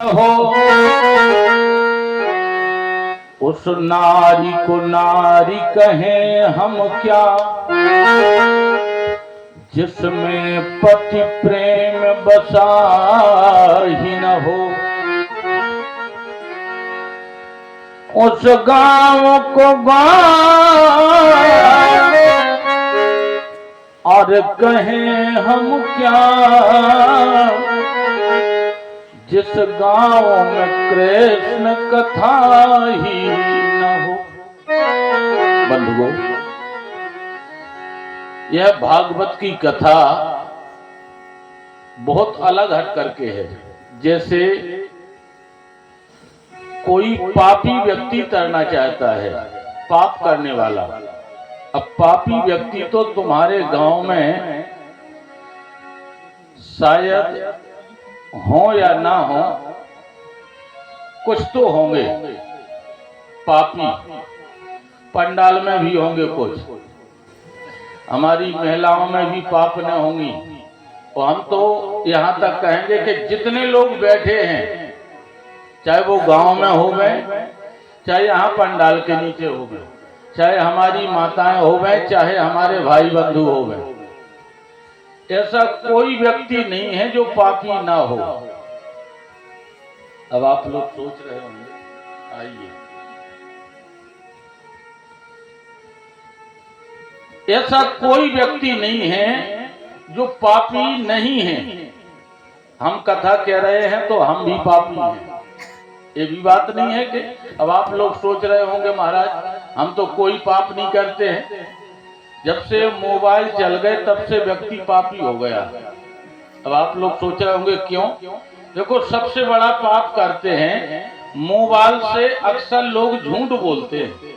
हो उस नारी को नारी कहें हम क्या, जिसमें पति प्रेम बसा ही न हो। उस गांव को गांव और कहें हम क्या, जिस गांव में कृष्ण कथा ही न हो। बंधुओं, यह भागवत की कथा बहुत अलग हट करके है। जैसे कोई पापी व्यक्ति तरना चाहता है, पाप करने वाला। अब पापी व्यक्ति तो तुम्हारे गांव में शायद हो या ना हो, कुछ तो होंगे पापी। पंडाल में भी होंगे कुछ, हमारी महिलाओं में भी पाप न होंगी। और हम तो यहां तक कहेंगे कि जितने लोग बैठे हैं, चाहे वो गांव में हो गए, चाहे यहाँ पंडाल के नीचे हो गए, चाहे हमारी माताएं हो गए, चाहे हमारे भाई बंधु हो गए, ऐसा कोई व्यक्ति नहीं है जो पापी ना हो। अब आप लोग सोच रहे होंगे, आइए, ऐसा कोई व्यक्ति नहीं है जो पापी नहीं है। हम कथा कह रहे हैं तो हम भी पापी हैं, ये भी बात नहीं है कि अब आप लोग सोच रहे होंगे महाराज हम तो कोई पाप नहीं करते हैं। जब से मोबाइल चल गए तब से व्यक्ति पापी हो गया। अब आप लोग सोच रहे होंगे क्यों? देखो, सबसे बड़ा पाप करते हैं मोबाइल से। अक्सर लोग झूठ बोलते हैं।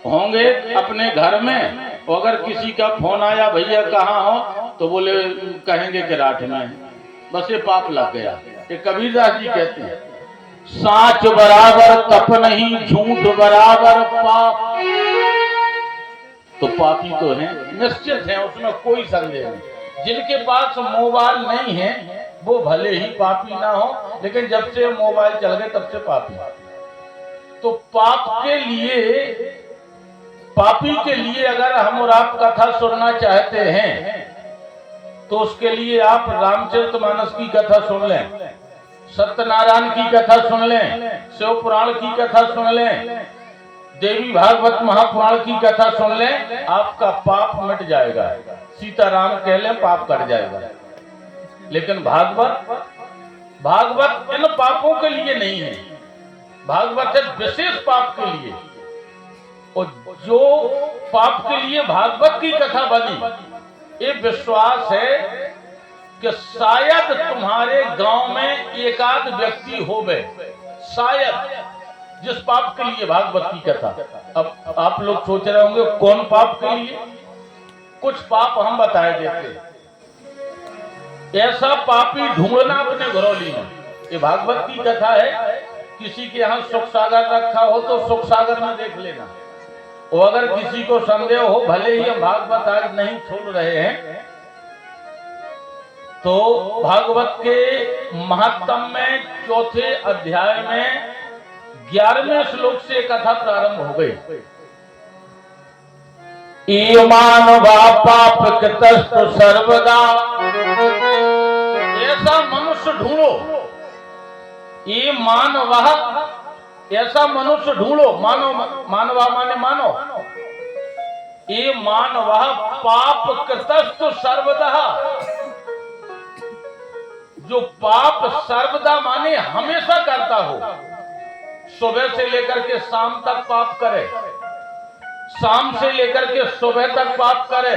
होंगे अपने घर में, अगर किसी का फोन आया भैया कहाँ हो, तो बोले कहेंगे कि राठ में, बस ये पाप लग गया। ये कबीरदास जी कहते हैं, साच बराबर तप नहीं, झूठ बराबर पाप। तो पापी तो हैं, निश्चित हैं, उसमें कोई संदेह नहीं। जिनके पास मोबाइल नहीं है वो भले ही पापी ना हो, लेकिन जब से मोबाइल चल गए तब से पापी। तो पापी के लिए अगर हम और आप कथा सुनना चाहते हैं तो उसके लिए आप रामचरितमानस की कथा सुन लें, सत्यनारायण की कथा सुन लें, शिव पुराण की कथा सुन लें, देवी भागवत महापुराण की कथा सुन लें, आपका पाप मिट जाएगा। सीताराम कह लें पाप कट जाएगा। लेकिन भागवत इन पापों के लिए नहीं है, भागवत है विशेष पाप के लिए। और जो पाप के लिए भागवत की कथा बनी, ये विश्वास है कि शायद तुम्हारे गांव में एकाध व्यक्ति हो गए, शायद, जिस पाप के लिए भागवत की कथा। अब आप लोग सोच रहे होंगे कौन पाप के लिए? कुछ पाप हम बताए देते। ऐसा पापी ढूंढना अपने घरौली में। ये भागवत की कथा है। किसी के यहाँ सुख सागर रखा हो तो सुख सागर में देख लेना। और अगर किसी को संदेह हो, भले ही हम भागवत आज नहीं छोड़ रहे हैं, तो भागवत के महात्म में चौथे अध्याय में 11वें श्लोक से कथा प्रारंभ हो गई। ईमानवा पाप कृतस्तु सर्वदा, ऐसा मनुष्य ढूंढो। ये मानवा, ऐसा मनुष्य ढूंढो। मानवा माने मानो। ये मानवा पाप कृतस्तु सर्वदा, जो पाप सर्वदा माने हमेशा करता हो। सुबह से लेकर के शाम तक पाप करे, शाम से लेकर के सुबह तक पाप करे।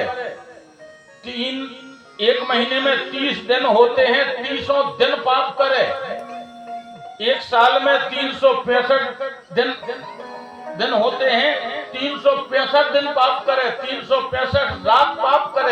एक महीने में 30 दिन होते हैं, 30 दिन पाप करे। एक साल में 365 दिन होते हैं, 365 दिन पाप करे, 365 रात पाप करे।